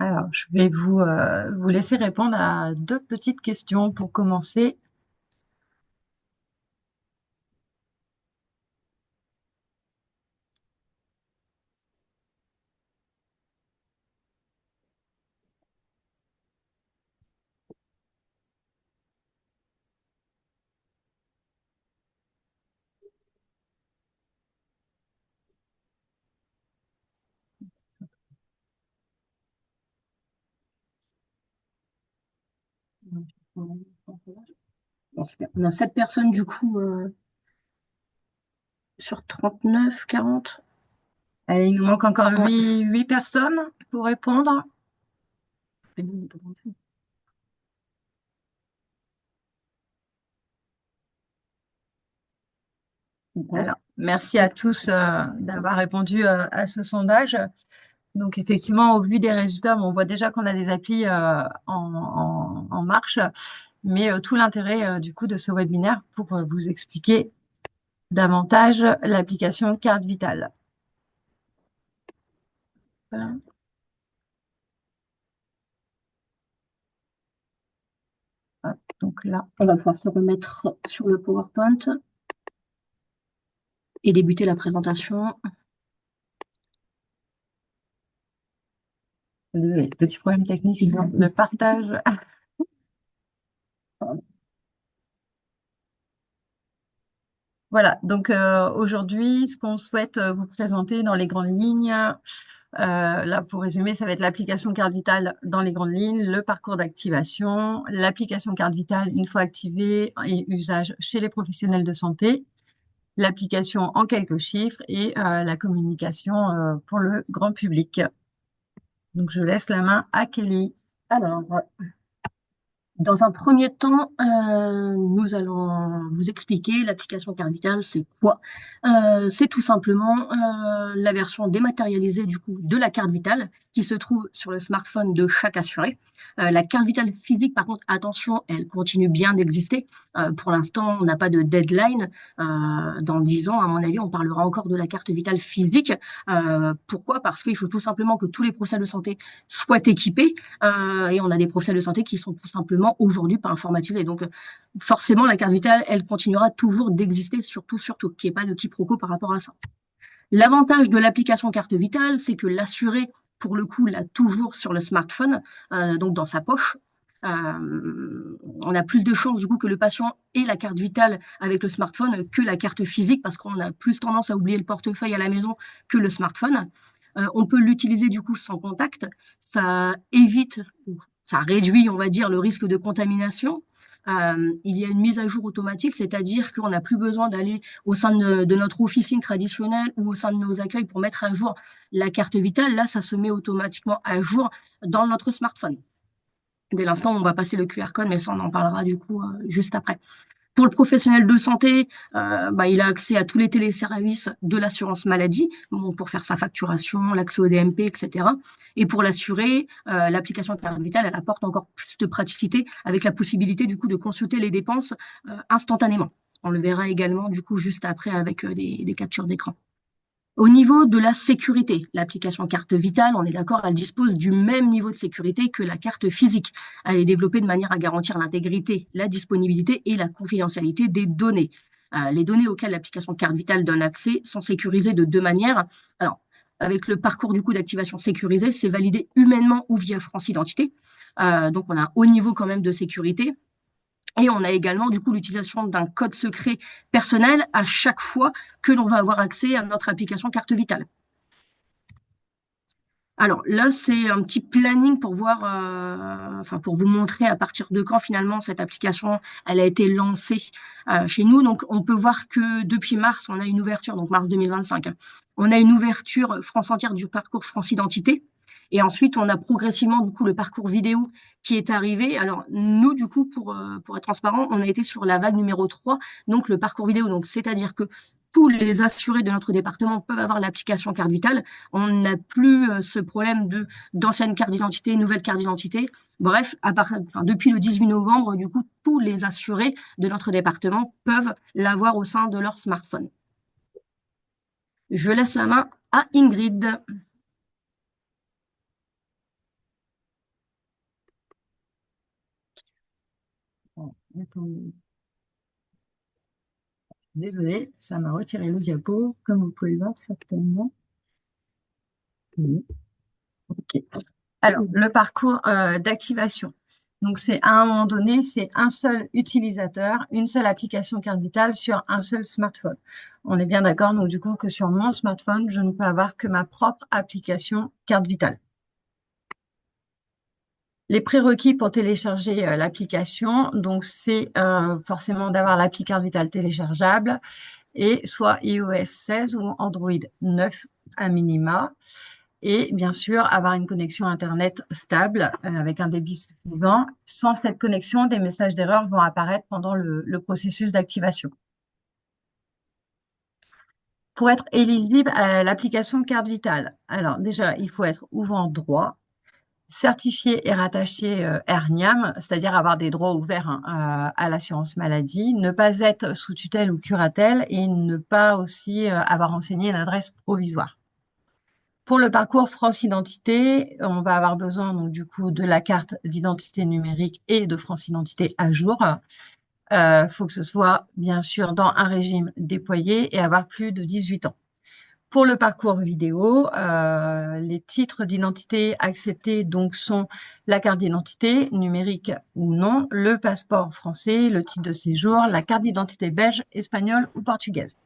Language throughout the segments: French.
Alors, je vais vous laisser répondre à deux petites questions pour commencer. Bon, super. On a 7 personnes du coup sur 39, 40. Allez, il nous manque encore Ouais. huit personnes pour répondre. Alors, merci à tous d'avoir répondu à ce sondage. Donc, effectivement, au vu des résultats, bon, on voit déjà qu'on a des applis en marche, mais tout l'intérêt du coup de ce webinaire pour vous expliquer davantage l'application Carte Vitale. Voilà. Hop, donc là, On va pouvoir se remettre sur le PowerPoint et débuter la présentation. désolé, petit problème technique, le partage. Voilà, donc aujourd'hui, ce qu'on souhaite vous présenter dans les grandes lignes, là pour résumer, ça va être l'application Carte Vitale dans les grandes lignes, le parcours d'activation, l'application Carte Vitale une fois activée et usage chez les professionnels de santé, l'application en quelques chiffres et la communication pour le grand public. Donc je laisse la main à Kelly. Alors, dans un premier temps, nous allons vous expliquer l'application Carte Vitale, c'est quoi? C'est tout simplement la version dématérialisée du coup de la carte vitale qui se trouve sur le smartphone de chaque assuré. La carte vitale physique, par contre, attention, elle continue bien d'exister. Pour l'instant, on n'a pas de deadline. Dans 10 ans, à mon avis, on parlera encore de la carte vitale physique. Pourquoi? Parce qu'il faut tout simplement que tous les professionnels de santé soient équipés et on a des professionnels de santé qui sont tout simplement aujourd'hui pas informatisés. Donc, forcément, la carte vitale, elle continuera toujours d'exister, surtout, qu'il n'y ait pas de quiproquo par rapport à ça. L'avantage de l'application carte vitale, c'est que l'assuré, pour le coup, l'a toujours sur le smartphone, donc dans sa poche. On a plus de chances du coup que le patient ait la carte vitale avec le smartphone que la carte physique parce qu'on a plus tendance à oublier le portefeuille à la maison que le smartphone. On peut l'utiliser du coup sans contact. Ça évite, ça réduit, on va dire, le risque de contamination. Il y a une mise à jour automatique, c'est-à-dire qu'on n'a plus besoin d'aller au sein de notre officine traditionnelle ou au sein de nos accueils pour mettre à jour la carte vitale. Là, ça se met automatiquement à jour dans notre smartphone. Dès l'instant où on va passer le QR code, mais ça, on en parlera du coup juste après. Pour le professionnel de santé, il a accès à tous les téléservices de l'assurance maladie, bon, pour faire sa facturation, l'accès au DMP, etc. Et pour l'assurer, l'application Carte Vitale, elle apporte encore plus de praticité avec la possibilité du coup de consulter les dépenses instantanément. On le verra également du coup juste après avec des captures d'écran. Au niveau de la sécurité, l'application carte vitale, on est d'accord, elle dispose du même niveau de sécurité que la carte physique. Elle est développée de manière à garantir l'intégrité, la disponibilité et la confidentialité des données. Les données auxquelles l'application carte vitale donne accès sont sécurisées de deux manières. Alors, avec le parcours du coup d'activation sécurisé, c'est validé humainement ou via France Identité. Donc, on a un haut niveau quand même de sécurité. Et on a également du coup l'utilisation d'un code secret personnel à chaque fois que l'on va avoir accès à notre application carte vitale. Alors là, c'est un petit planning pour voir, pour vous montrer à partir de quand finalement cette application elle a été lancée chez nous. Donc on peut voir que depuis mars, on a une ouverture, donc mars 2025, on a une ouverture France entière du parcours France Identité. Et ensuite, on a progressivement du coup le parcours vidéo qui est arrivé. Alors nous, du coup, pour être transparent, on a été sur la vague numéro 3, donc le parcours vidéo. Donc c'est-à-dire que tous les assurés de notre département peuvent avoir l'application carte vitale. On n'a plus ce problème de d'ancienne carte d'identité, nouvelle carte d'identité. Bref, enfin, depuis le 18 novembre, du coup, tous les assurés de notre département peuvent l'avoir au sein de leur smartphone. Je laisse la main à Ingrid. Bon, attendez. Désolée, ça m'a retiré le diapo, comme vous pouvez le voir certainement. Oui. Ok. Alors, le parcours d'activation. Donc, c'est à un moment donné, c'est un seul utilisateur, une seule application carte vitale sur un seul smartphone. On est bien d'accord, donc du coup, que sur mon smartphone, je ne peux avoir que ma propre application carte vitale. Les prérequis pour télécharger l'application, donc c'est forcément d'avoir l'appli carte vitale téléchargeable et soit iOS 16 ou Android 9 à minima. Et bien sûr, avoir une connexion Internet stable avec un débit suffisant. Sans cette connexion, des messages d'erreur vont apparaître pendant le processus d'activation. Pour être éligible à l'application carte vitale, alors déjà, il faut être ouvrant droit, certifié et rattaché RNIAM, c'est-à-dire avoir des droits ouverts à l'assurance maladie, ne pas être sous tutelle ou curatelle et ne pas aussi avoir renseigné une adresse provisoire. Pour le parcours France Identité, on va avoir besoin donc du coup de la carte d'identité numérique et de France Identité à jour. Faut que ce soit bien sûr dans un régime déployé et avoir plus de 18 ans. Pour le parcours vidéo, les titres d'identité acceptés donc sont la carte d'identité numérique ou non, le passeport français, le titre de séjour, la carte d'identité belge, espagnole ou portugaise.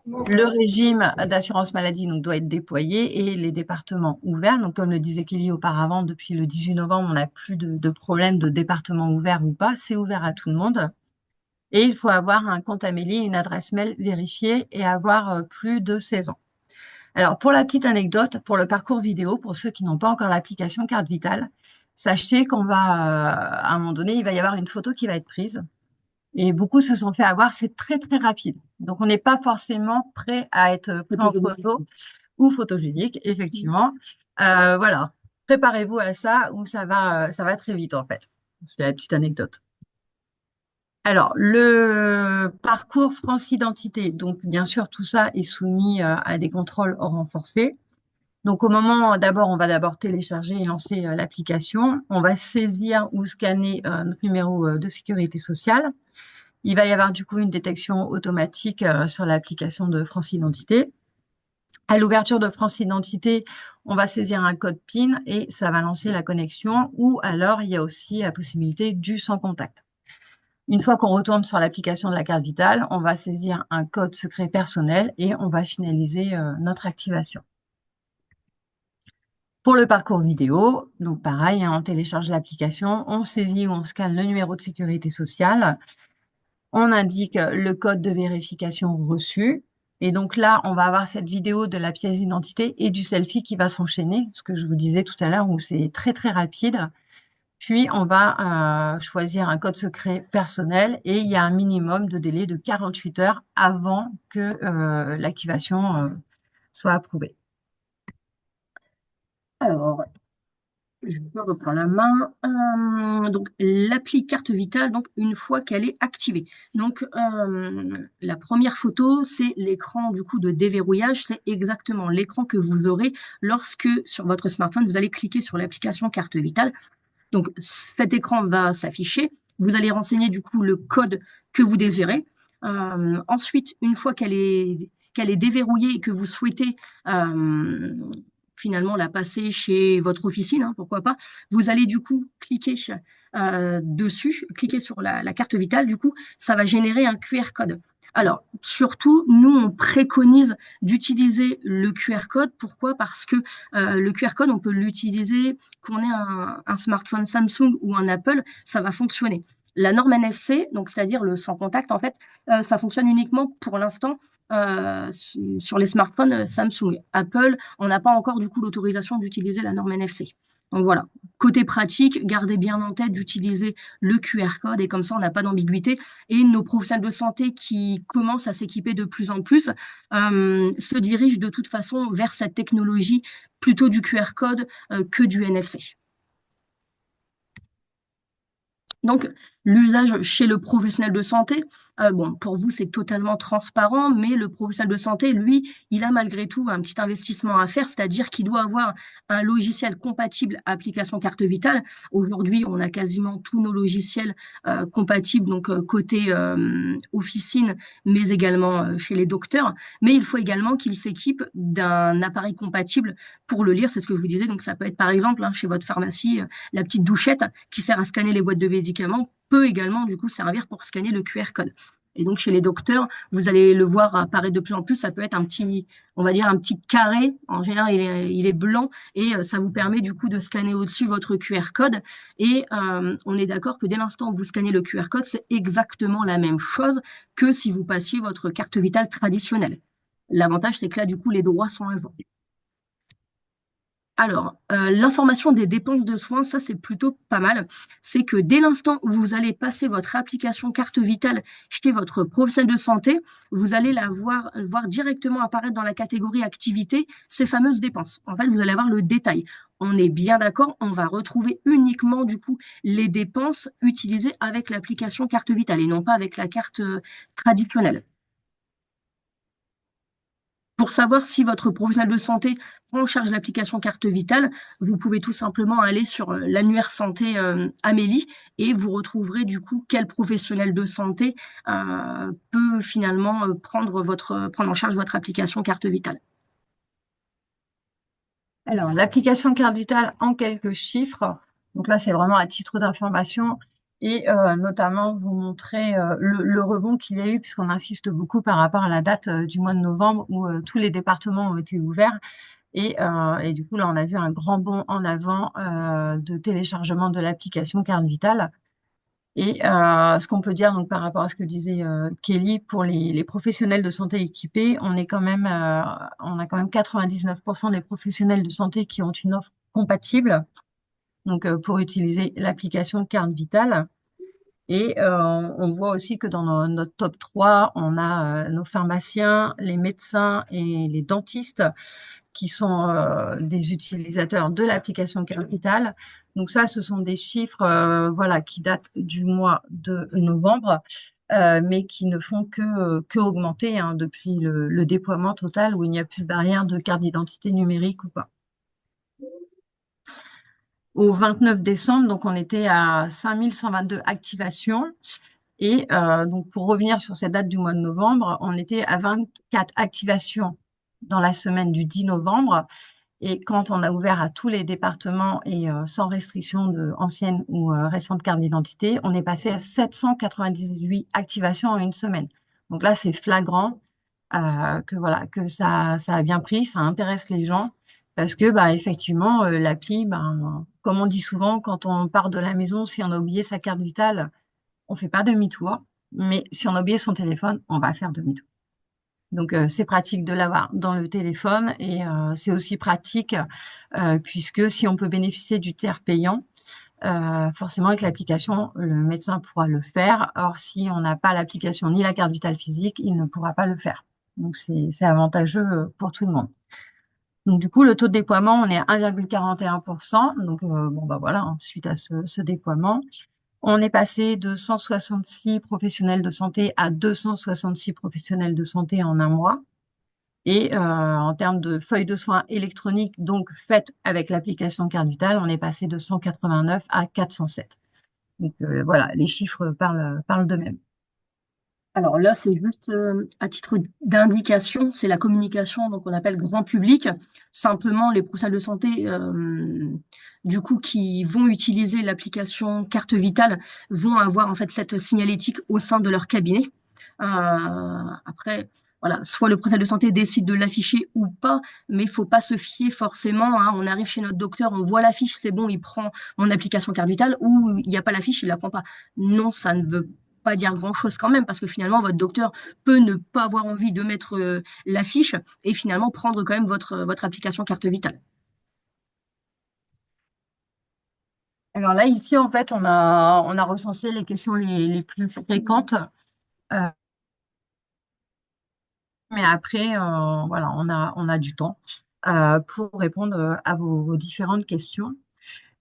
Le régime d'assurance maladie donc, doit être déployé et les départements ouverts. Donc, comme le disait Kelly auparavant, depuis le 18 novembre, on n'a plus de problème de département ouvert ou pas. C'est ouvert à tout le monde. Et il faut avoir un compte Amélie, une adresse mail vérifiée et avoir plus de 16 ans. Alors, pour la petite anecdote, pour le parcours vidéo, pour ceux qui n'ont pas encore l'application Carte Vitale, sachez qu'on va, à un moment donné, il va y avoir une photo qui va être prise. Et beaucoup se sont fait avoir, c'est très très rapide. Donc on n'est pas forcément prêt à être pris en photo ou photogénique, effectivement. Voilà, préparez-vous à ça ou ça va très vite en fait. C'est la petite anecdote. Alors le parcours France Identité, donc bien sûr tout ça est soumis à des contrôles renforcés. Donc au moment, d'abord, on va d'abord télécharger et lancer l'application. On va saisir ou scanner notre numéro de sécurité sociale. Il va y avoir du coup une détection automatique sur l'application de France Identité. À l'ouverture de France Identité, on va saisir un code PIN et ça va lancer la connexion ou alors il y a aussi la possibilité du sans contact. Une fois qu'on retourne sur l'application de la carte vitale, on va saisir un code secret personnel et on va finaliser notre activation. Pour le parcours vidéo, donc pareil, on télécharge l'application, on saisit ou on scanne le numéro de sécurité sociale. On indique le code de vérification reçu. Et donc là, on va avoir cette vidéo de la pièce d'identité et du selfie qui va s'enchaîner, ce que je vous disais tout à l'heure, où c'est très, très rapide. Puis, on va choisir un code secret personnel et il y a un minimum de délai de 48 heures avant que l'activation soit approuvée. Alors, je peux reprendre la main. Donc, l'appli carte vitale, donc une fois qu'elle est activée. Donc, la première photo, c'est l'écran du coup de déverrouillage. C'est exactement l'écran que vous aurez lorsque sur votre smartphone, vous allez cliquer sur l'application carte vitale. Donc, cet écran va s'afficher. Vous allez renseigner du coup le code que vous désirez. Ensuite, une fois qu'elle est déverrouillée et que vous souhaitez finalement la passer chez votre officine, hein, pourquoi pas, vous allez du coup cliquer dessus, cliquer sur la carte vitale. Du coup, ça va générer un QR code. Alors, surtout, nous, on préconise d'utiliser le QR code. Pourquoi? Parce que le QR code, on peut l'utiliser qu'on ait un smartphone Samsung ou un Apple, ça va fonctionner. La norme NFC, donc c'est-à-dire le sans contact, en fait, ça fonctionne uniquement pour l'instant sur les smartphones Samsung. Apple, on n'a pas encore du coup l'autorisation d'utiliser la norme NFC. Donc voilà. Côté pratique, gardez bien en tête d'utiliser le QR code et comme ça, on n'a pas d'ambiguïté. Et nos professionnels de santé qui commencent à s'équiper de plus en plus se dirigent de toute façon vers cette technologie plutôt du QR code que du NFC. Donc, l'usage chez le professionnel de santé, bon, pour vous, c'est totalement transparent, mais le professionnel de santé, lui, il a malgré tout un petit investissement à faire, c'est-à-dire qu'il doit avoir un logiciel compatible application carte vitale. Aujourd'hui, on a quasiment tous nos logiciels compatibles, donc côté officine, mais également chez les docteurs. Mais il faut également qu'il s'équipe d'un appareil compatible pour le lire, c'est ce que je vous disais. Donc, ça peut être par exemple chez votre pharmacie la petite douchette qui sert à scanner les boîtes de médicaments peut également du coup servir pour scanner le QR code. Et donc chez les docteurs, vous allez le voir apparaître de plus en plus, ça peut être un petit, on va dire un petit carré, en général il est blanc, et ça vous permet du coup de scanner au-dessus votre QR code. Et on est d'accord que dès l'instant où vous scannez le QR code, c'est exactement la même chose que si vous passiez votre carte vitale traditionnelle. L'avantage, c'est que là, du coup, les droits sont à vous. Alors, l'information des dépenses de soins, ça c'est plutôt pas mal. C'est que dès l'instant où vous allez passer votre application carte vitale chez votre professionnel de santé, vous allez voir directement apparaître dans la catégorie activité ces fameuses dépenses. En fait, vous allez avoir le détail. On est bien d'accord, on va retrouver uniquement du coup les dépenses utilisées avec l'application carte vitale et non pas avec la carte traditionnelle. Pour savoir si votre professionnel de santé prend en charge l'application carte vitale, vous pouvez tout simplement aller sur l'annuaire santé Amélie et vous retrouverez du coup quel professionnel de santé peut finalement prendre en charge votre application carte vitale. Alors, l'application carte vitale en quelques chiffres. Donc là, c'est vraiment à titre d'information et notamment vous montrer le rebond qu'il y a eu, puisqu'on insiste beaucoup par rapport à la date du mois de novembre où tous les départements ont été ouverts. Et du coup, là, on a vu un grand bond en avant de téléchargement de l'application carte vitale. Et ce qu'on peut dire donc par rapport à ce que disait Kelly, pour les professionnels de santé équipés, on a quand même 99% des professionnels de santé qui ont une offre compatible, donc pour utiliser l'application Carte Vitale. Et on voit aussi que dans notre top 3, on a nos pharmaciens, les médecins et les dentistes qui sont des utilisateurs de l'application Capital. Donc ça, ce sont des chiffres voilà, qui datent du mois de novembre, mais qui ne font que augmenter hein, depuis le déploiement total où il n'y a plus de barrière de carte d'identité numérique ou pas. Au 29 décembre, donc on était à 5122 activations. Et donc pour revenir sur cette date du mois de novembre, on était à 24 activations dans la semaine du 10 novembre. Et quand on a ouvert à tous les départements et sans restriction de ancienne ou récente carte d'identité, on est passé à 798 activations en une semaine. Donc là, c'est flagrant que voilà que ça a bien pris, ça intéresse les gens parce que bah effectivement l'appli, ben, comme on dit souvent, quand on part de la maison, si on a oublié sa carte vitale, on fait pas demi-tour, mais si on a oublié son téléphone, on va faire demi-tour. Donc, c'est pratique de l'avoir dans le téléphone et c'est aussi pratique puisque si on peut bénéficier du tiers payant, forcément avec l'application, le médecin pourra le faire. Or, si on n'a pas l'application ni la carte vitale physique, il ne pourra pas le faire. Donc, c'est avantageux pour tout le monde. Donc, du coup, le taux de déploiement, on est à 1,41%. Donc, bon, bah voilà, hein, suite à ce déploiement. On est passé de 166 professionnels de santé à 266 professionnels de santé en un mois. Et en termes de feuilles de soins électroniques, donc faites avec l'application Carte Vitale, on est passé de 189 à 407. Donc voilà, les chiffres parlent d'eux-mêmes. Alors là, c'est juste à titre d'indication, c'est la communication, donc on appelle grand public. Simplement, les professionnels de santé, du coup, qui vont utiliser l'application Carte Vitale, vont avoir en fait cette signalétique au sein de leur cabinet. Après, voilà, soit le professionnel de santé décide de l'afficher ou pas, mais il faut pas se fier forcément, hein. On arrive chez notre docteur, on voit l'affiche, c'est bon, il prend mon application Carte Vitale, ou il n'y a pas l'affiche, il la prend pas. Non, ça ne veut pas dire grand-chose quand même, parce que finalement, votre docteur peut ne pas avoir envie de mettre l'affiche et finalement prendre quand même votre application carte vitale. Alors là, ici, en fait, on a recensé les questions les plus fréquentes. euh, mais après, voilà, on a du temps pour répondre à vos différentes questions.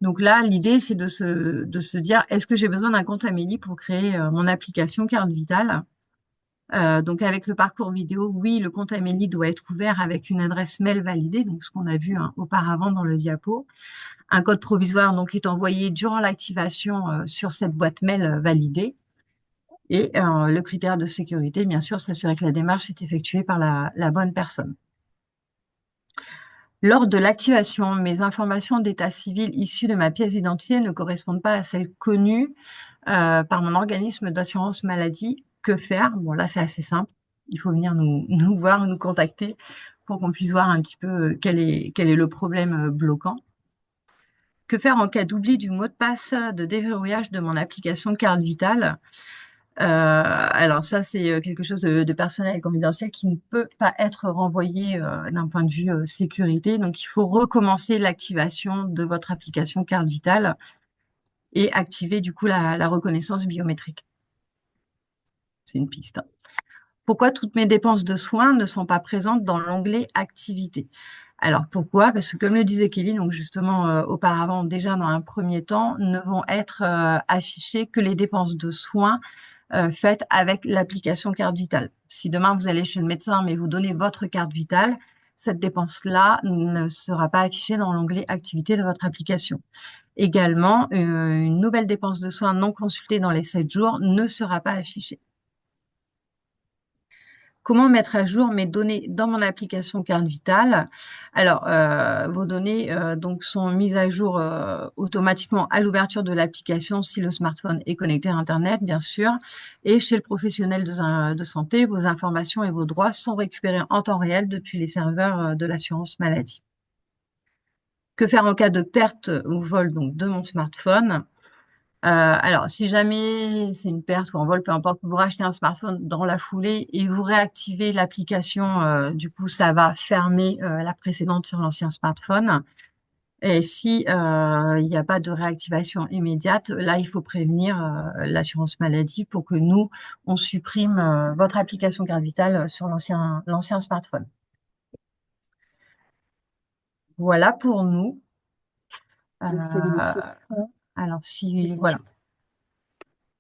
Donc là, l'idée, c'est de se dire, est-ce que j'ai besoin d'un compte Amélie pour créer mon application Carte Vitale? Donc avec le parcours vidéo, oui, le compte Amélie doit être ouvert avec une adresse mail validée, donc ce qu'on a vu auparavant dans le diapo. Un code provisoire donc est envoyé durant l'activation sur cette boîte mail validée. Et le critère de sécurité, bien sûr, s'assurer que la démarche est effectuée par la bonne personne. Lors de l'activation, mes informations d'état civil issues de ma pièce d'identité ne correspondent pas à celles connues par mon organisme d'assurance maladie. Que faire? Bon, là, c'est assez simple. Il faut venir nous voir, nous contacter pour qu'on puisse voir un petit peu quel est le problème bloquant. Que faire en cas d'oubli du mot de passe de déverrouillage de mon application Carte Vitale? Alors ça, c'est quelque chose de personnel et confidentiel qui ne peut pas être renvoyé d'un point de vue sécurité. Donc, il faut recommencer l'activation de votre application Carte Vitale et activer du coup la reconnaissance biométrique. C'est une piste. Pourquoi toutes mes dépenses de soins ne sont pas présentes dans l'onglet Activité? Alors pourquoi? Parce que comme le disait Kelly, donc justement auparavant, déjà dans un premier temps, ne vont être affichées que les dépenses de soins faites avec l'application Carte Vitale. Si demain vous allez chez le médecin mais vous donnez votre carte Vitale, cette dépense-là ne sera pas affichée dans l'onglet Activité de votre application. Également, une nouvelle dépense de soins non consultée dans les 7 jours ne sera pas affichée. Comment mettre à jour mes données dans mon application Carte Vitale? Alors, vos données donc sont mises à jour automatiquement à l'ouverture de l'application si le smartphone est connecté à Internet, bien sûr. Et chez le professionnel de santé, vos informations et vos droits sont récupérés en temps réel depuis les serveurs de l'assurance maladie. Que faire en cas de perte ou vol donc, de mon smartphone? Alors, si jamais c'est une perte ou un vol, peu importe, vous rachetez un smartphone dans la foulée et vous réactivez l'application, du coup, ça va fermer la précédente sur l'ancien smartphone. Et si il n'y a pas de réactivation immédiate, là, il faut prévenir l'assurance maladie pour que nous, on supprime votre application Carte Vitale sur l'ancien smartphone. Voilà pour nous. Vous avez des Euh, questions? alors, si, voilà.